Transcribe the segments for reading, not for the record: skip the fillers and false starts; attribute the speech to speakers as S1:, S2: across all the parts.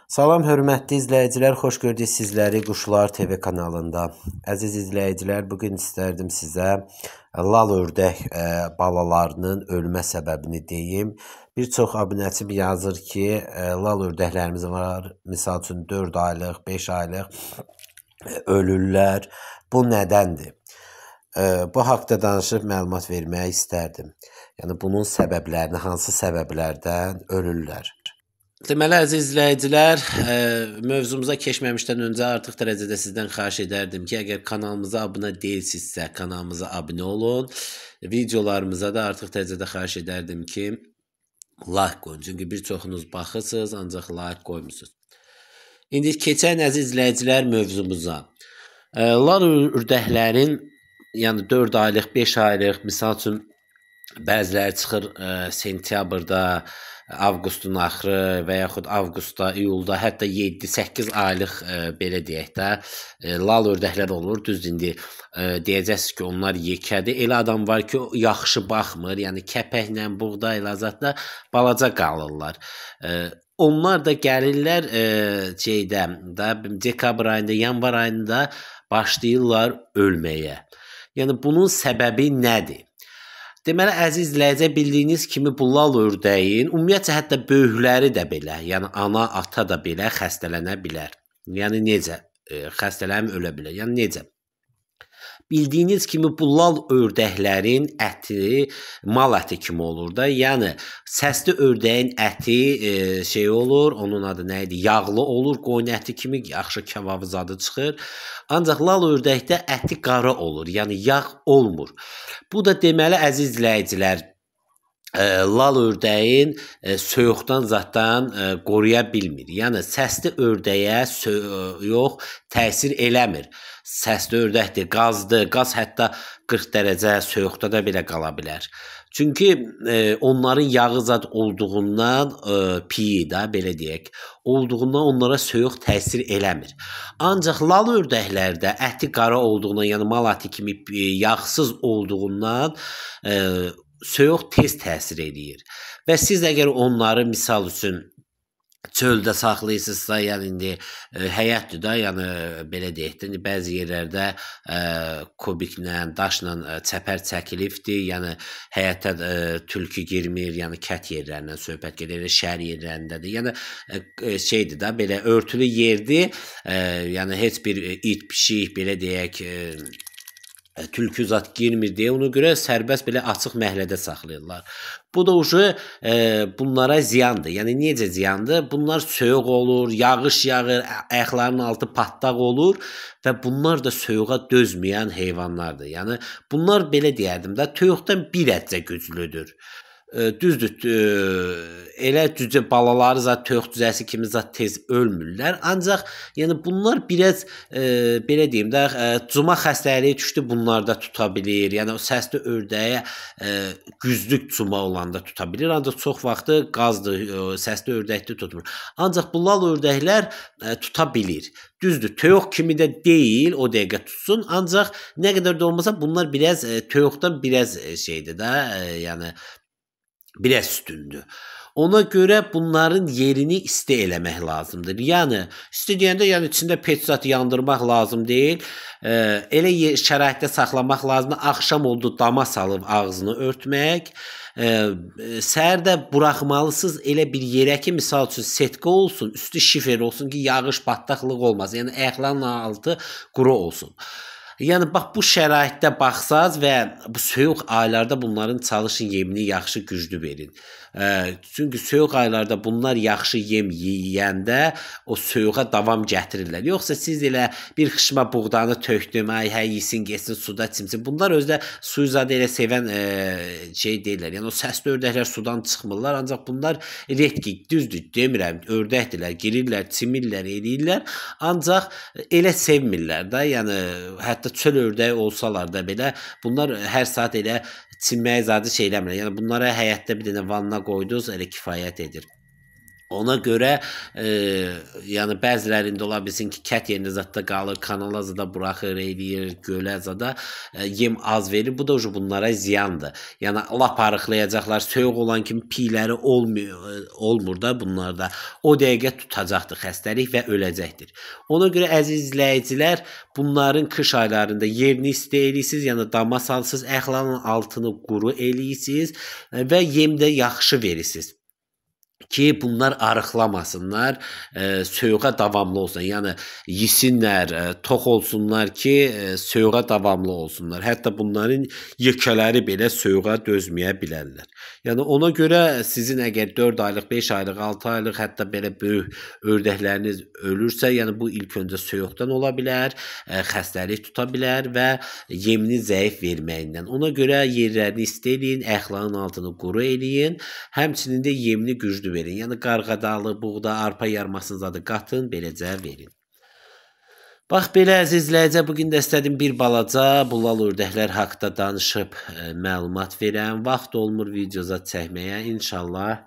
S1: Salam, hörmətli izləyicilər, xoş gördük sizləri Quşlar TV kanalında. Əziz izləyicilər, bugün istərdim sizə lal ördək balalarının ölmə səbəbini deyim. Bir çox abunəçim yazır ki, lal ördəklərimiz var, misal üçün 4 aylıq, 5 aylıq ölürlər. Bu nədəndir? Bu haqda danışıb məlumat vermək istərdim. Yəni, bunun səbəblərini, hansı səbəblərdən ölürlər? Deməli, əziz izləyicilər, mövzumuza keçməmişdən öncə artıq dərəcədə sizdən xahiş edərdim ki, əgər kanalımıza abunə deyilsinizsə, kanalımıza abunə olun. Videolarımıza da artıq dərəcədə xahiş edərdim ki, like qoyun. Çünki bir çoxunuz baxırsınız, ancaq like qoymusunuz. İndi keçən əziz izləyicilər mövzumuza. Lal ördəklərin, yəni 4 aylıq, 5 aylıq, misal üçün bəziləri çıxır sentyabrda, avqustun axırı və yaxud avqustda, iyulda, hətta 7-8 aylıq belə deyək də lal ördəklər olur. Düzdür, indi deyəcəksiniz ki, onlar yekədir. Elə adam var ki, yaxşı baxmır, yəni kəpəklə, buğdayla zətlə balaca qalırlar. Onlar da gəlirlər dekabr ayında, yanvar ayında başlayırlar ölməyə. Yəni bunun səbəbi nədir? Deməli, əziz izləyicilər, bildiyiniz kimi bu lal ördəyin, ümumiyyətlə hətta böyükləri də belə, yəni ana, ata da belə xəstələnə bilər. Yəni necə? Xəstələnib ölə bilər. Yəni necə? Bildiyiniz kimi bu lal ördəklərin əti mal əti kimi olur da. Yəni səsli ördəyin əti olur, onun adı nə idi? Yağlı olur, qoyun əti kimi yaxşı kebabı zadı çıxır. Ancaq lal ördəkdə əti qara olur, yəni yağ olmur. Bu da deməli əziz izləyicilər, lal ördəyin soyuqdan zatdan qoruya bilmir. Yəni səsli ördəyə soyuq təsir eləmir. Səsli ördəkdir, qazdır, qaz hətta 40 dərəcə soyuqda da belə qala bilər. Çünki onların yağı zad olduğundan, piyi də belə deyək, olduğundan onlara soyuq təsir eləmir. Ancaq lal ördəklərdə əti qara olduğundan, yəni mal əti kimi yağsız olduğundan soyuq tez təsir eləyir. Və siz əgər onları misal üçün çöldə saxlayırsınızsa, yəni indi həyətdir da, yəni belə deyək də, bəzi yerlərdə kubiklə, daşla çəpər çəkilibdir, yəni həyətə tülkü girmir, yəni kət yerlərindən söhbət gedir, şəhər yerlərindədir. Yəni şeydir da, belə örtülü yerdir, yəni heç bir it, pişik, belə deyək, tülkü zat girmir deyə, ona görə sərbəst belə açıq məhəllədə saxlayırlar. Bu da bunlara ziyandır. Yəni necə ziyandır? Bunlar soyuq olur, yağış yağır, ayaqlarının altı patlaq olur və bunlar da soyuğa dözməyən heyvanlardır. Yəni bunlar belə deyərdim də, toyuqdan bir əcə güclüdür. Düzdür, elə cücə balaları zat toyuq cücəsi kimi zat tez ölmürlər. Ancaq yəni bunlar biraz belə deyim də, cuma xəstəliyi düşdü, bunlarda tuta bilir. Yəni o səsli ördəyə güclük cuma olanda tuta bilir. Ancaq çox vaxtı qazdır, səsli ördəkdə tutmur. Ancaq bu lal ördəklər tuta bilir. Düzdür, toyuq kimi də deyil, o dəqiqə tutsun. Ancaq nə qədər də olmasa bunlar biraz toyuqdan biraz şeydir də, yəni biraz üstündür. Ona görə bunların yerini isti eləmək lazımdır. Yəni, isti deyəndə yəni içində peçat yandırmaq lazım deyil. Elə şəraitdə saxlamaq lazımdır. Axşam oldu, dama salıb ağzını örtmək. Səhər də buraxmalısınız elə bir yerə ki, misal üçün setka olsun, üstü şifer olsun ki, yağış, batdaqlıq olmaz. Yəni, ayaqların altı quru olsun. Yəni, bax, bu şəraitdə baxsaz və bu soyuq aylarda bunların çalışın yemini yaxşı güclü verin. Çünki soyuq aylarda bunlar yaxşı yem yeyəndə o soyuğa davam gətirirlər. Yoxsa siz elə bir xışma buğdanı tökdüm, ay, hə, yesin, geçsin, suda çimsin. Bunlar özdə suyu zadə elə sevən şey deyirlər. Yəni, o səsli ördəklər sudan çıxmırlar, ancaq bunlar redki, düzdür, demirəm, ördəkdirlər, girirlər, çimirlər, eləyirlər, ancaq elə sevmirlər da, yəni, hətta çöl ördəyi olsalar da belə, bunlar hər saat elə çimməyə zadı şey eləmirlər. Yəni, bunlara həyətdə bir dənə vanna qoydunuz, elə kifayət edir. Ona görə yəni bəzilərində ola bilsin ki, kət yerində zətdə qalır, kanala zada buraxır, eləyir, gölə zada yem az verir. Bu da bunlara ziyandır. Yəni lap arıqlayacaqlar. Soyuq olan kimi piyləri olmur da bunlarda. O dəqiqə tutacaqdır xəstəlik və öləcəkdir. Ona görə əziz izləyicilər, bunların qış aylarında yerini isti eləyirsiniz, yəni dama salırsınız, əxlanın altını quru eləyirsiniz və yem də yaxşı verirsiniz ki, bunlar arıqlamasınlar, soyuğa davamlı olsun. Yəni yesinlər, tox olsunlar ki, soyuğa davamlı olsunlar. Hətta bunların yekələri belə soyuğa dözməyə bilərlər. Yəni ona görə sizin əgər 4 aylıq, 5 aylıq, 6 aylıq, hətta belə böyük ördəkləriniz ölürsə, yəni bu ilk öncə soyuqdan ola bilər, xəstəlik tuta bilər və yemini zəif verməyindən. Ona görə yerlərini isti eləyin, əxlanın altını quru eləyin, həmçinin də yemini güclü verin. Yəni qarğadalı, buğda, arpa yarmasını zadı qatın, beləcə verin. Bax belə əziz izləyicilər, bu gün də istədim bir balaca bullal ördəklər haqqında danışıb məlumat verəm. Vaxt olmur videoza çəkməyə. İnşallah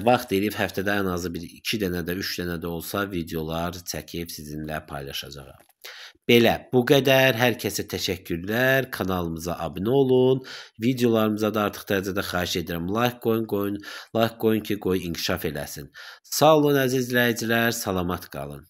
S1: vaxt eləyib həftədə ən azı bir 2 dənə də, 3 dənə də olsa videolar çəkib sizinlə paylaşacağam. Belə, bu qədər. Hər kəsə təşəkkürlər. Kanalımıza abunə olun. Videolarımıza da artıq dərəcədə xahiş edirəm. Like qoyun ki, qoy inkişaf eləsin. Sağ olun əziz izləyicilər, salamat qalın.